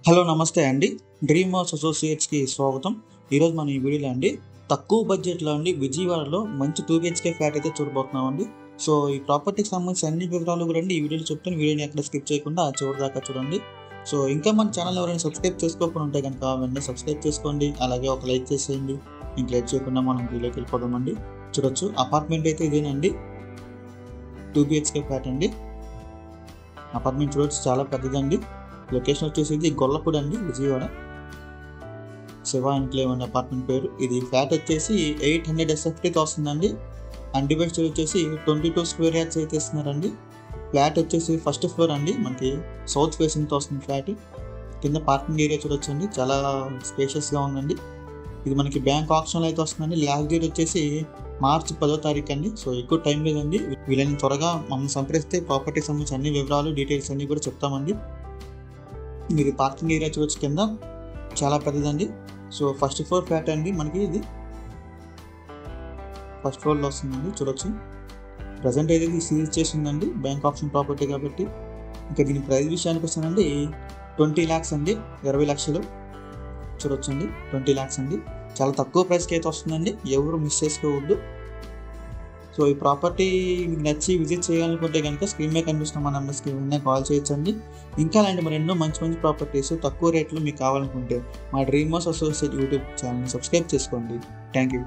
Hello నమస్తే అండి. Dream house అసోసియేట్స్కి స్వాగతం. ఈరోజు మనం ఈ వీడియోలో అండి తక్కువ బడ్జెట్లో అండి విజయవాడలో మంచి 2 BHK ఫ్లాట్ అయితే చూడబోతున్నామండి. సో ఈ ప్రాపర్టీకి సంబంధించిన అన్ని వివరాలు కూడా అండి ఈ వీడియోలో చెప్తాను. వీడియోని ఎక్కడ స్కిప్ చేయకుండా చివరి దాకా చూడండి. సో ఇంకా మన ఛానల్ ఎవరైనా సబ్స్క్రైబ్ చేసుకోకుండా ఉంటే కనుక వెంటనే సబ్స్క్రైబ్ చేసుకోండి. అలాగే ఒక లైక్ చేసేయండి. ఇంక లైక్ చేయకుండా మనం వీడియోకి వెళ్ళిపోదామండి. చూడొచ్చు అపార్ట్మెంట్ అయితే ఇదేనండి. 2 BHK ఫ్లాట్ అండి. అపార్ట్మెంట్ చూడొచ్చు చాలా పెద్దదండి. లొకేషన్ వచ్చేసి ఇది గొల్లపూడి అండి, విజయవాడ. శివ ఎన్క్లేవ్ అండి అపార్ట్మెంట్ పేరు. ఇది ఫ్లాట్ వచ్చేసి 800 SFTకి వస్తుందండి. అన్డివైడ్ వచ్చేసి 22 స్క్వేర్ యార్డ్స్ అయితే ఇస్తున్నారండి. ఫ్లాట్ వచ్చేసి ఫస్ట్ ఫ్లోర్ అండి, మనకి సౌత్ ఫేసింగ్తో వస్తుంది ఫ్లాట్. కింద పార్కింగ్ ఏరియా చూడొచ్చండి, చాలా స్పేషియస్గా ఉందండి. ఇది మనకి బ్యాంక్ ఆప్షన్లో అయితే వస్తుందండి. లాస్ట్ డేట్ వచ్చేసి మార్చి 10వ తారీఖు అండి. సో ఎక్కువ టైం లేదండి. వీళ్ళని త్వరగా మమ్మల్ని సంప్రదిస్తే ప్రాపర్టీకి సంబంధించిన అన్ని వివరాలు డీటెయిల్స్ అన్నీ కూడా చెప్తామండి. మీరు పార్కింగ్ ఏరియా చూడొచ్చు, కింద చాలా పెద్దదండి. సో ఫస్ట్ ఫ్లోర్ ఫ్లాట్ అండి, మనకి ఇది ఫస్ట్ ఫ్లోర్లో వస్తుందండి. చూడొచ్చు ప్రజెంట్ అయితే ఇది సీల్ చేసి ఉందండి, బ్యాంక్ ఆప్షన్ ప్రాపర్టీ కాబట్టి. ఇంకా దీని ప్రైస్ విషయానికి వస్తానండి 20 lakhs అండి, 20 లక్షలు. చూడొచ్చండి 20 lakhs అండి, చాలా తక్కువ ప్రైస్కి అయితే వస్తుందండి. ఎవరు మిస్ చేసుకోవద్దు. సో ఈ ప్రాపర్టీ మీకు నచ్చి విజిట్ చేయాలనుకుంటే కనుక స్క్రీన్ మీద కనిపిస్తున్న మన నెంబర్స్కి వెంటనే కాల్ చేయొచ్చండి. ఇంకా అలాంటి మరి ఎన్నో మంచి మంచి ప్రాపర్టీస్ తక్కువ రేట్లో మీకు కావాలనుకుంటే మా డ్రీమ్ హౌస్ అసోసియేట్ యూట్యూబ్ ఛానల్ని సబ్స్క్రైబ్ చేసుకోండి. Thank you.